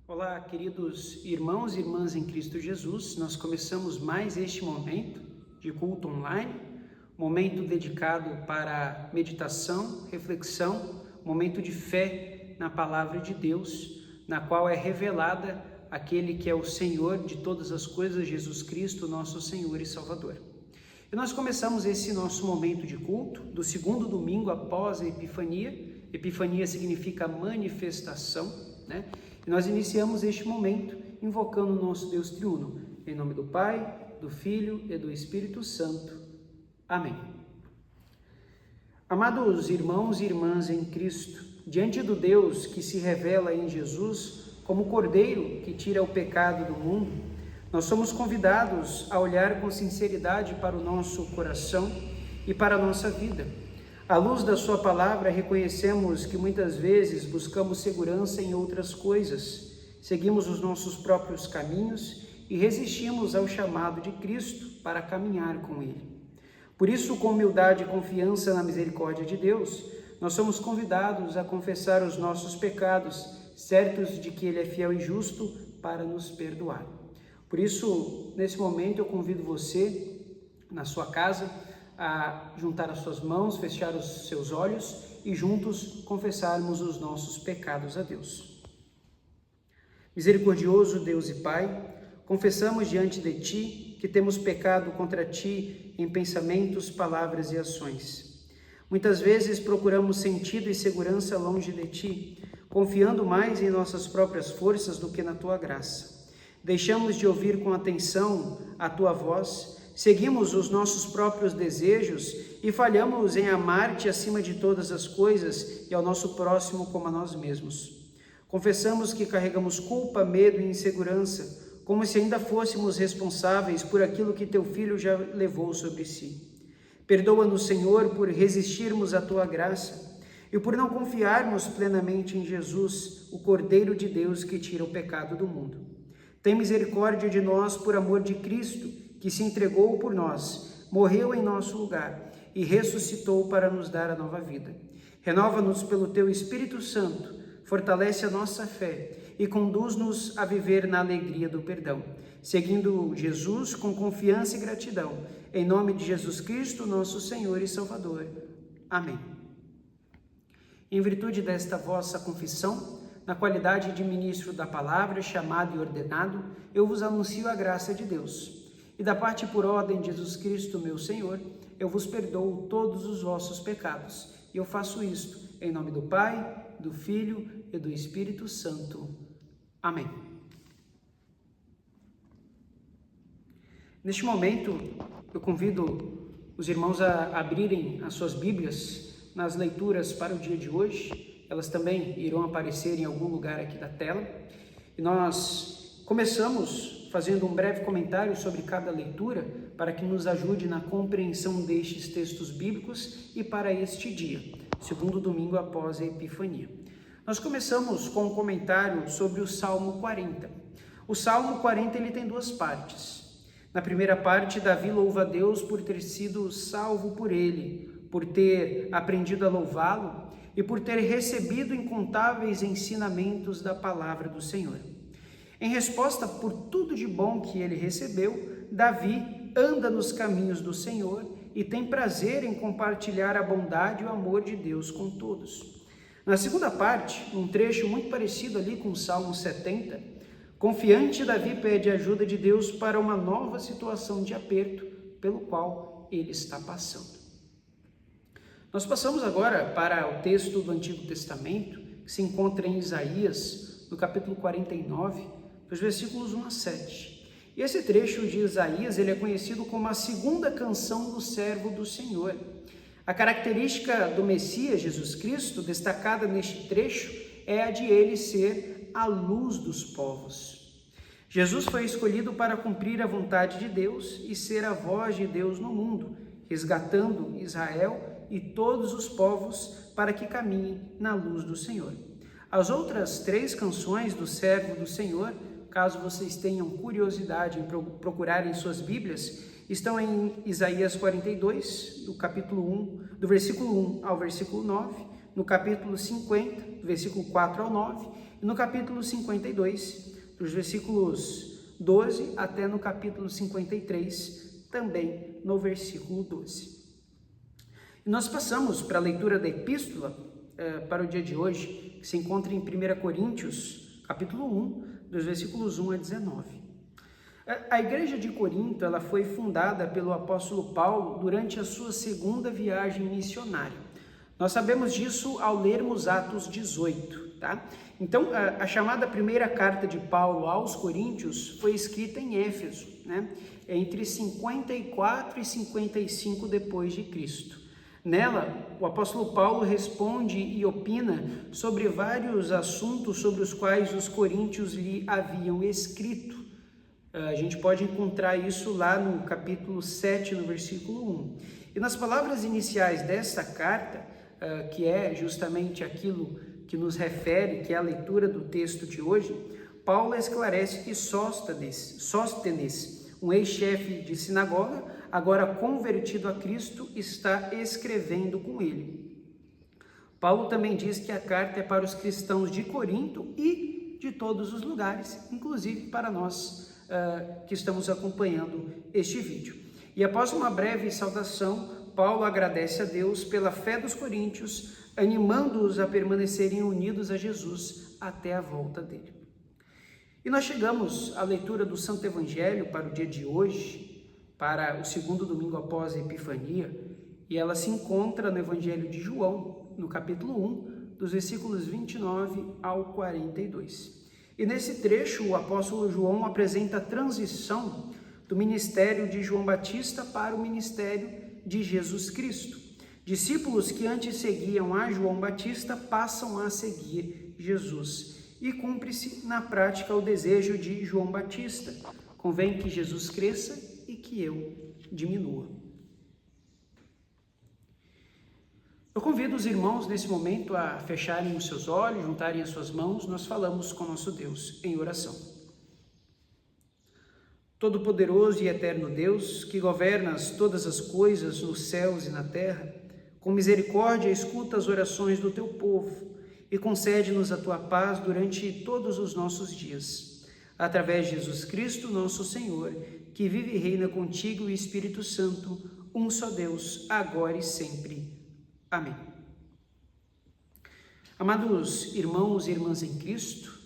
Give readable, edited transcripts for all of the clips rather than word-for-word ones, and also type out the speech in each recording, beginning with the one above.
Olá, queridos irmãos e irmãs em Cristo Jesus. Nós começamos mais este momento de culto online, momento dedicado para meditação, reflexão, momento de fé na palavra de Deus, na qual é revelada aquele que é o Senhor de todas as coisas, Jesus Cristo, nosso Senhor e Salvador. E nós começamos esse nosso momento de culto do segundo domingo após a Epifania. Epifania significa manifestação, né? E nós iniciamos este momento invocando o nosso Deus triuno, em nome do Pai, do Filho e do Espírito Santo. Amém. Amados irmãos e irmãs em Cristo, diante do Deus que se revela em Jesus como o Cordeiro que tira o pecado do mundo, nós somos convidados a olhar com sinceridade para o nosso coração e para a nossa vida. À luz da sua palavra, reconhecemos que muitas vezes buscamos segurança em outras coisas, seguimos os nossos próprios caminhos e resistimos ao chamado de Cristo para caminhar com Ele. Por isso, com humildade e confiança na misericórdia de Deus, nós somos convidados a confessar os nossos pecados, certos de que Ele é fiel e justo para nos perdoar. Por isso, nesse momento, eu convido você, na sua casa, a juntar as suas mãos, fechar os seus olhos e juntos confessarmos os nossos pecados a Deus. Misericordioso Deus e Pai, confessamos diante de Ti que temos pecado contra Ti em pensamentos, palavras e ações. Muitas vezes procuramos sentido e segurança longe de Ti, confiando mais em nossas próprias forças do que na Tua graça. Deixamos de ouvir com atenção a Tua voz, seguimos os nossos próprios desejos e falhamos em amar-te acima de todas as coisas e ao nosso próximo como a nós mesmos. Confessamos que carregamos culpa, medo e insegurança, como se ainda fôssemos responsáveis por aquilo que teu Filho já levou sobre si. Perdoa-nos, Senhor, por resistirmos à tua graça e por não confiarmos plenamente em Jesus, o Cordeiro de Deus que tira o pecado do mundo. Tem misericórdia de nós por amor de Cristo, que se entregou por nós, morreu em nosso lugar e ressuscitou para nos dar a nova vida. Renova-nos pelo teu Espírito Santo, fortalece a nossa fé e conduz-nos a viver na alegria do perdão, seguindo Jesus com confiança e gratidão. Em nome de Jesus Cristo, nosso Senhor e Salvador. Amém. Em virtude desta vossa confissão, na qualidade de ministro da palavra, chamado e ordenado, eu vos anuncio a graça de Deus. E da parte por ordem de Jesus Cristo, meu Senhor, eu vos perdoo todos os vossos pecados. E eu faço isto em nome do Pai, do Filho e do Espírito Santo. Amém. Neste momento, eu convido os irmãos a abrirem as suas Bíblias nas leituras para o dia de hoje. Elas também irão aparecer em algum lugar aqui da tela. E nós começamos fazendo um breve comentário sobre cada leitura para que nos ajude na compreensão destes textos bíblicos e para este dia, segundo domingo após a Epifania. Nós começamos com um comentário sobre o Salmo 40. O Salmo 40 ele tem duas partes. Na primeira parte, Davi louva a Deus por ter sido salvo por ele, por ter aprendido a louvá-lo e por ter recebido incontáveis ensinamentos da palavra do Senhor. Em resposta por tudo de bom que ele recebeu, Davi anda nos caminhos do Senhor e tem prazer em compartilhar a bondade e o amor de Deus com todos. Na segunda parte, um trecho muito parecido ali com o Salmo 70, confiante, Davi pede ajuda de Deus para uma nova situação de aperto pelo qual ele está passando. Nós passamos agora para o texto do Antigo Testamento, que se encontra em Isaías, no capítulo 49, dos versículos 1 a 7. E esse trecho de Isaías, ele é conhecido como a segunda canção do servo do Senhor. A característica do Messias, Jesus Cristo, destacada neste trecho, é a de ele ser a luz dos povos. Jesus foi escolhido para cumprir a vontade de Deus e ser a voz de Deus no mundo, resgatando Israel e todos os povos para que caminhem na luz do Senhor. As outras três canções do servo do Senhor, caso vocês tenham curiosidade em procurar em suas Bíblias, estão em Isaías 42, do capítulo 1, do versículo 1 ao versículo 9, no capítulo 50, do versículo 4 ao 9, e no capítulo 52, dos versículos 12 até no capítulo 53, também no versículo 12. E nós passamos para a leitura da epístola para o dia de hoje, que se encontra em 1 Coríntios, capítulo 1, dos versículos 1 a 19. A igreja de Corinto, ela foi fundada pelo apóstolo Paulo durante a sua segunda viagem missionária. Nós sabemos disso ao lermos Atos 18, tá? Então, a chamada primeira carta de Paulo aos Coríntios foi escrita em Éfeso, né? Entre 54 e 55 depois de Cristo. Nela, o apóstolo Paulo responde e opina sobre vários assuntos sobre os quais os coríntios lhe haviam escrito. A gente pode encontrar isso lá no capítulo 7, no versículo 1. E nas palavras iniciais dessa carta, que é justamente aquilo que nos refere, que é a leitura do texto de hoje, Paulo esclarece que Sóstenes, um ex-chefe de sinagoga, agora convertido a Cristo, está escrevendo com ele. Paulo também diz que a carta é para os cristãos de Corinto e de todos os lugares, inclusive para nós que estamos acompanhando este vídeo. E após uma breve saudação, Paulo agradece a Deus pela fé dos coríntios, animando-os a permanecerem unidos a Jesus até a volta dele. E nós chegamos à leitura do Santo Evangelho para o dia de hoje, para o segundo domingo após a Epifania, e ela se encontra no Evangelho de João, no capítulo 1, dos versículos 29 ao 42. E nesse trecho, o apóstolo João apresenta a transição do ministério de João Batista para o ministério de Jesus Cristo. Discípulos que antes seguiam a João Batista passam a seguir Jesus. E cumpre-se na prática o desejo de João Batista. Convém que Jesus cresça e que eu diminua. Eu convido os irmãos nesse momento a fecharem os seus olhos, juntarem as suas mãos, nós falamos com nosso Deus em oração. Todo-poderoso e eterno Deus, que governas todas as coisas nos céus e na terra, com misericórdia escuta as orações do teu povo e concede-nos a tua paz durante todos os nossos dias. Através de Jesus Cristo, nosso Senhor, que vive e reina contigo e o Espírito Santo, um só Deus, agora e sempre. Amém. Amados irmãos e irmãs em Cristo,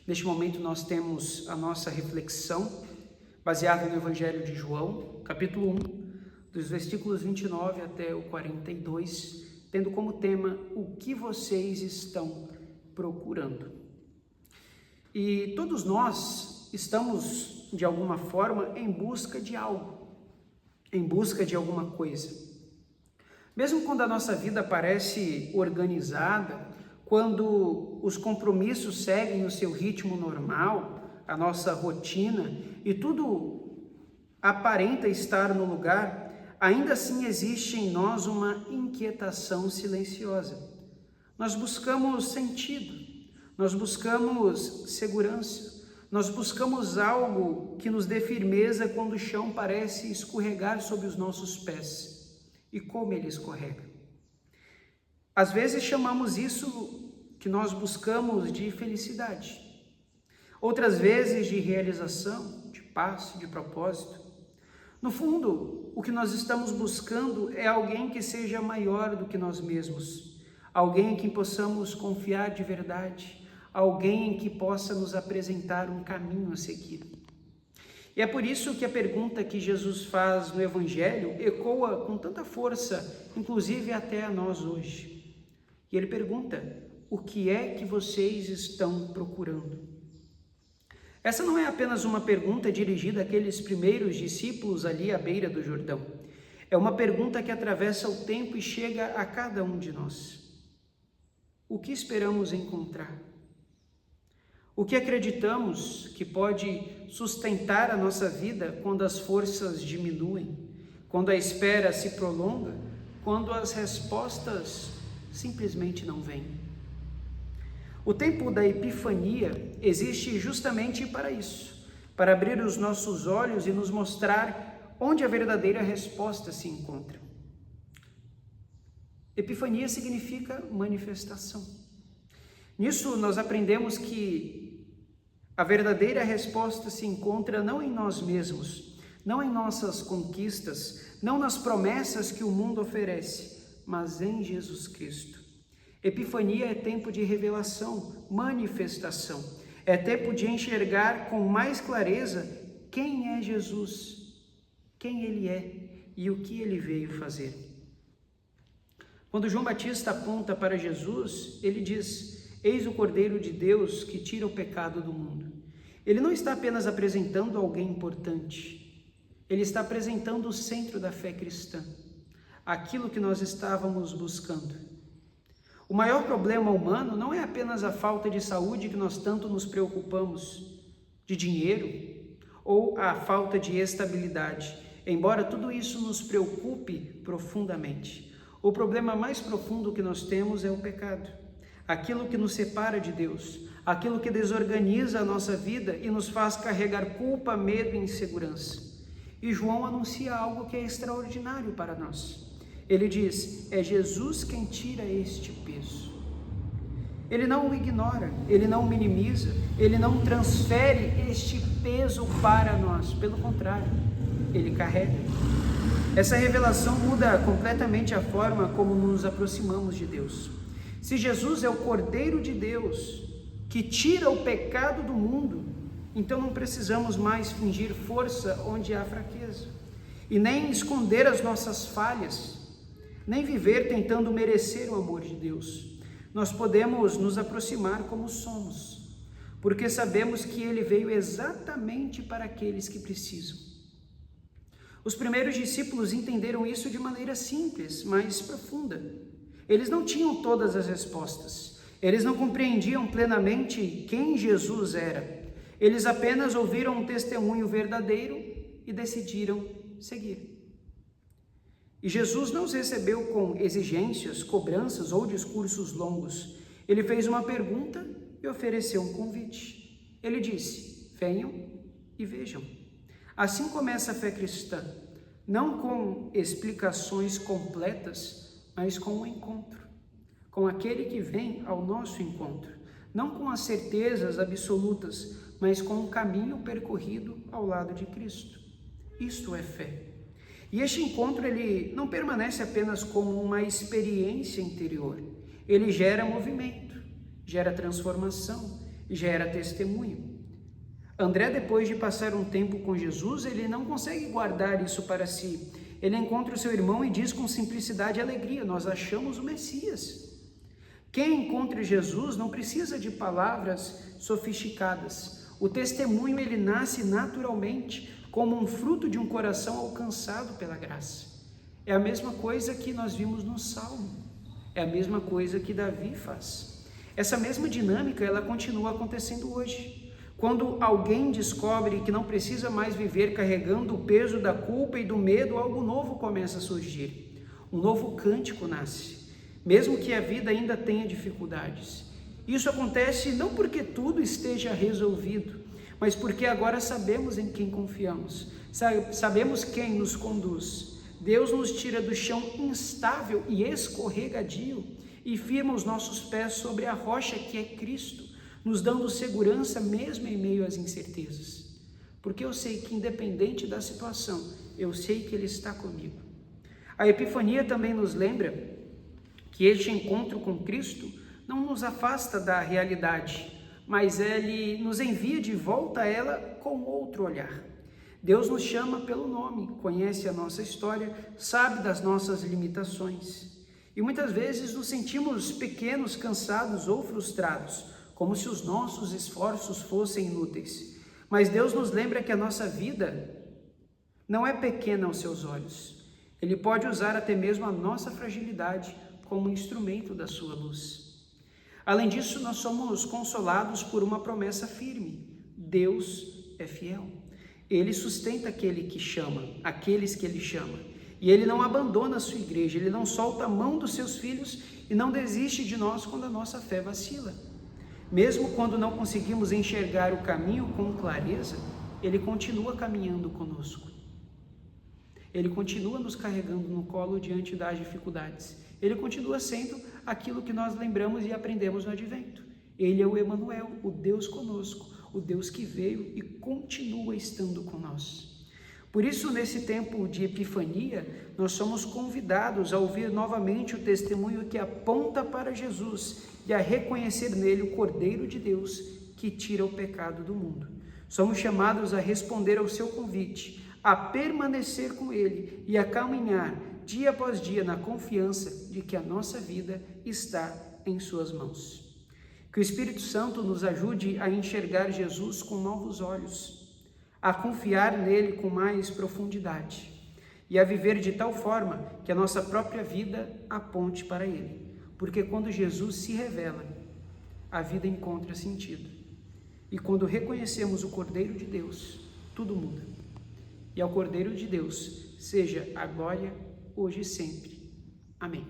neste momento nós temos a nossa reflexão baseada no Evangelho de João, capítulo 1, dos versículos 29 até o 42, tendo como tema o que vocês estão procurando. E todos nós estamos, de alguma forma, em busca de algo, em busca de alguma coisa. Mesmo quando a nossa vida parece organizada, quando os compromissos seguem o seu ritmo normal, a nossa rotina, e tudo aparenta estar no lugar, ainda assim existe em nós uma inquietação silenciosa. Nós buscamos sentido, nós buscamos segurança, nós buscamos algo que nos dê firmeza quando o chão parece escorregar sob os nossos pés. E como ele escorrega. Às vezes chamamos isso que nós buscamos de felicidade. Outras vezes de realização, de paz, de propósito. No fundo, o que nós estamos buscando é alguém que seja maior do que nós mesmos. Alguém em quem possamos confiar de verdade. Alguém em que possa nos apresentar um caminho a seguir. E é por isso que a pergunta que Jesus faz no Evangelho ecoa com tanta força, inclusive até a nós hoje. E ele pergunta, o que é que vocês estão procurando? Essa não é apenas uma pergunta dirigida àqueles primeiros discípulos ali à beira do Jordão. É uma pergunta que atravessa o tempo e chega a cada um de nós. O que esperamos encontrar? O que acreditamos que pode sustentar a nossa vida quando as forças diminuem, quando a espera se prolonga, quando as respostas simplesmente não vêm? O tempo da Epifania existe justamente para isso, para abrir os nossos olhos e nos mostrar onde a verdadeira resposta se encontra. Epifania significa manifestação. Nisso nós aprendemos que a verdadeira resposta se encontra não em nós mesmos, não em nossas conquistas, não nas promessas que o mundo oferece, mas em Jesus Cristo. Epifania é tempo de revelação, manifestação. É tempo de enxergar com mais clareza quem é Jesus, quem Ele é e o que Ele veio fazer. Quando João Batista aponta para Jesus, ele diz: eis o Cordeiro de Deus que tira o pecado do mundo. Ele não está apenas apresentando alguém importante, ele está apresentando o centro da fé cristã, aquilo que nós estávamos buscando. O maior problema humano não é apenas a falta de saúde que nós tanto nos preocupamos, de dinheiro, ou a falta de estabilidade, embora tudo isso nos preocupe profundamente. O problema mais profundo que nós temos é o pecado, aquilo que nos separa de Deus, aquilo que desorganiza a nossa vida e nos faz carregar culpa, medo e insegurança. E João anuncia algo que é extraordinário para nós. Ele diz: é Jesus quem tira este peso. Ele não o ignora, ele não o minimiza, ele não transfere este peso para nós. Pelo contrário, ele carrega. Essa revelação muda completamente a forma como nos aproximamos de Deus. Se Jesus é o Cordeiro de Deus que tira o pecado do mundo, então não precisamos mais fingir força onde há fraqueza, e nem esconder as nossas falhas, nem viver tentando merecer o amor de Deus. Nós podemos nos aproximar como somos, porque sabemos que Ele veio exatamente para aqueles que precisam. Os primeiros discípulos entenderam isso de maneira simples, mas profunda. Eles não tinham todas as respostas, eles não compreendiam plenamente quem Jesus era. Eles apenas ouviram um testemunho verdadeiro e decidiram seguir. E Jesus não os recebeu com exigências, cobranças ou discursos longos. Ele fez uma pergunta e ofereceu um convite. Ele disse: venham e vejam. Assim começa a fé cristã, não com explicações completas, mas com um encontro, com aquele que vem ao nosso encontro, não com as certezas absolutas, mas com um caminho percorrido ao lado de Cristo. Isto é fé. E este encontro, ele não permanece apenas como uma experiência interior, ele gera movimento, gera transformação, gera testemunho. André, depois de passar um tempo com Jesus, ele não consegue guardar isso para si. Ele encontra o seu irmão e diz com simplicidade e alegria: nós achamos o Messias. Quem encontra Jesus não precisa de palavras sofisticadas. O testemunho, ele nasce naturalmente, como um fruto de um coração alcançado pela graça. É a mesma coisa que nós vimos no Salmo, é a mesma coisa que Davi faz. Essa mesma dinâmica, ela continua acontecendo hoje. Quando alguém descobre que não precisa mais viver carregando o peso da culpa e do medo, algo novo começa a surgir. Um novo cântico nasce, mesmo que a vida ainda tenha dificuldades. Isso acontece não porque tudo esteja resolvido, mas porque agora sabemos em quem confiamos, sabemos quem nos conduz. Deus nos tira do chão instável e escorregadio e firma os nossos pés sobre a rocha que é Cristo, nos dando segurança mesmo em meio às incertezas. Porque eu sei que, independente da situação, eu sei que Ele está comigo. A Epifania também nos lembra que este encontro com Cristo não nos afasta da realidade, mas Ele nos envia de volta a ela com outro olhar. Deus nos chama pelo nome, conhece a nossa história, sabe das nossas limitações. E muitas vezes nos sentimos pequenos, cansados ou frustrados, como se os nossos esforços fossem inúteis. Mas Deus nos lembra que a nossa vida não é pequena aos seus olhos. Ele pode usar até mesmo a nossa fragilidade como instrumento da sua luz. Além disso, nós somos consolados por uma promessa firme: Deus é fiel. Ele sustenta aquele que chama, aqueles que Ele chama. E Ele não abandona a sua igreja, Ele não solta a mão dos seus filhos e não desiste de nós quando a nossa fé vacila. Mesmo quando não conseguimos enxergar o caminho com clareza, Ele continua caminhando conosco. Ele continua nos carregando no colo diante das dificuldades. Ele continua sendo aquilo que nós lembramos e aprendemos no Advento. Ele é o Emanuel, o Deus conosco, o Deus que veio e continua estando com nós. Por isso, nesse tempo de Epifania, nós somos convidados a ouvir novamente o testemunho que aponta para Jesus e a reconhecer nele o Cordeiro de Deus que tira o pecado do mundo. Somos chamados a responder ao seu convite, a permanecer com ele e a caminhar dia após dia na confiança de que a nossa vida está em suas mãos. Que o Espírito Santo nos ajude a enxergar Jesus com novos olhos, a confiar nele com mais profundidade e a viver de tal forma que a nossa própria vida aponte para ele. Porque quando Jesus se revela, a vida encontra sentido. E quando reconhecemos o Cordeiro de Deus, tudo muda. E ao Cordeiro de Deus seja a glória, hoje e sempre. Amém.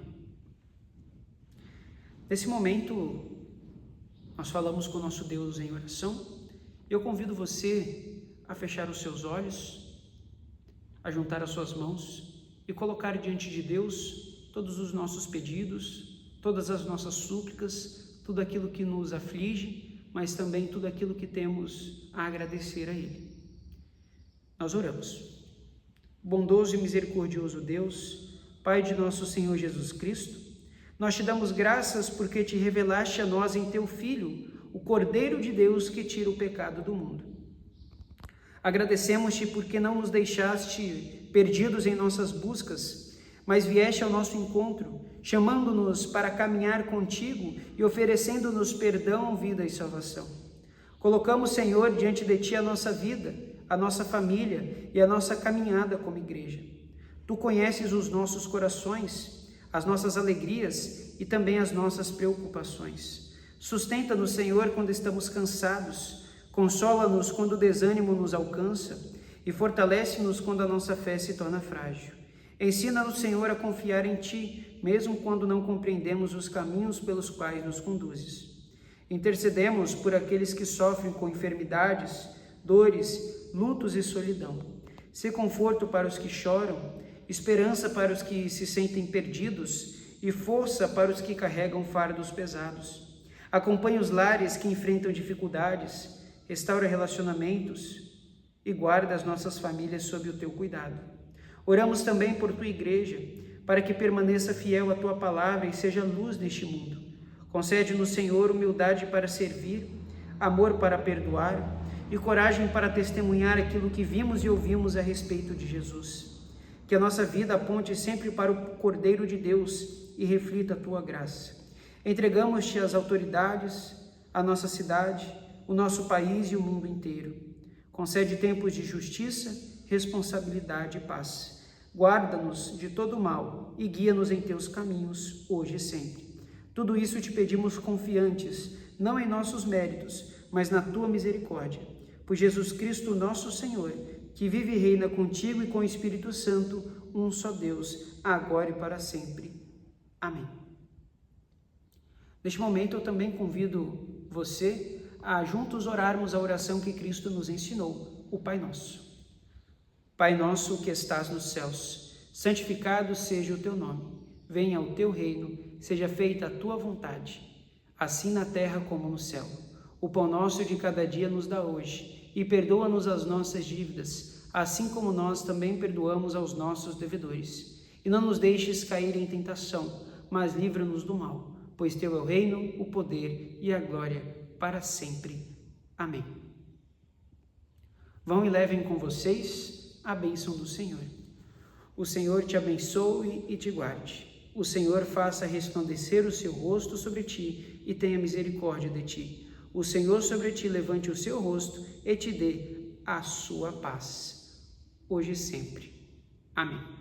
Nesse momento, nós falamos com o nosso Deus em oração. Eu convido você a fechar os seus olhos, a juntar as suas mãos e colocar diante de Deus todos os nossos pedidos, todas as nossas súplicas, tudo aquilo que nos aflige, mas também tudo aquilo que temos a agradecer a Ele. Nós oramos. Bondoso e misericordioso Deus, Pai de nosso Senhor Jesus Cristo, nós te damos graças porque te revelaste a nós em teu Filho, o Cordeiro de Deus que tira o pecado do mundo. Agradecemos-te porque não nos deixaste perdidos em nossas buscas, mas vieste ao nosso encontro, chamando-nos para caminhar contigo e oferecendo-nos perdão, vida e salvação. Colocamos, Senhor, diante de ti a nossa vida, a nossa família e a nossa caminhada como igreja. Tu conheces os nossos corações, as nossas alegrias e também as nossas preocupações. Sustenta-nos, Senhor, quando estamos cansados, consola-nos quando o desânimo nos alcança e fortalece-nos quando a nossa fé se torna frágil. Ensina-nos, Senhor, a confiar em Ti, mesmo quando não compreendemos os caminhos pelos quais nos conduzes. Intercedemos por aqueles que sofrem com enfermidades, dores, lutos e solidão. Sê conforto para os que choram, esperança para os que se sentem perdidos e força para os que carregam fardos pesados. Acompanhe os lares que enfrentam dificuldades, restaura relacionamentos e guarda as nossas famílias sob o teu cuidado. Oramos também por tua igreja, para que permaneça fiel à tua palavra e seja luz neste mundo. Concede-nos, Senhor, humildade para servir, amor para perdoar e coragem para testemunhar aquilo que vimos e ouvimos a respeito de Jesus. Que a nossa vida aponte sempre para o Cordeiro de Deus e reflita a tua graça. Entregamos-te as autoridades, a nossa cidade, o nosso país e o mundo inteiro. Concede tempos de justiça, responsabilidade e paz. Guarda-nos de todo mal e guia-nos em teus caminhos, hoje e sempre. Tudo isso te pedimos confiantes, não em nossos méritos, mas na tua misericórdia. Por Jesus Cristo, nosso Senhor, que vive e reina contigo e com o Espírito Santo, um só Deus, agora e para sempre. Amém. Neste momento, eu também convido você a juntos orarmos a oração que Cristo nos ensinou, o Pai Nosso. Pai nosso que estás nos céus, santificado seja o teu nome. Venha o teu reino, seja feita a tua vontade, assim na terra como no céu. O pão nosso de cada dia nos dá hoje, e perdoa-nos as nossas dívidas, assim como nós também perdoamos aos nossos devedores. E não nos deixes cair em tentação, mas livra-nos do mal, pois teu é o reino, o poder e a glória para sempre. Amém. Vão e levem com vocês a bênção do Senhor. O Senhor te abençoe e te guarde. O Senhor faça resplandecer o seu rosto sobre ti e tenha misericórdia de ti. O Senhor sobre ti levante o seu rosto e te dê a sua paz, hoje e sempre. Amém.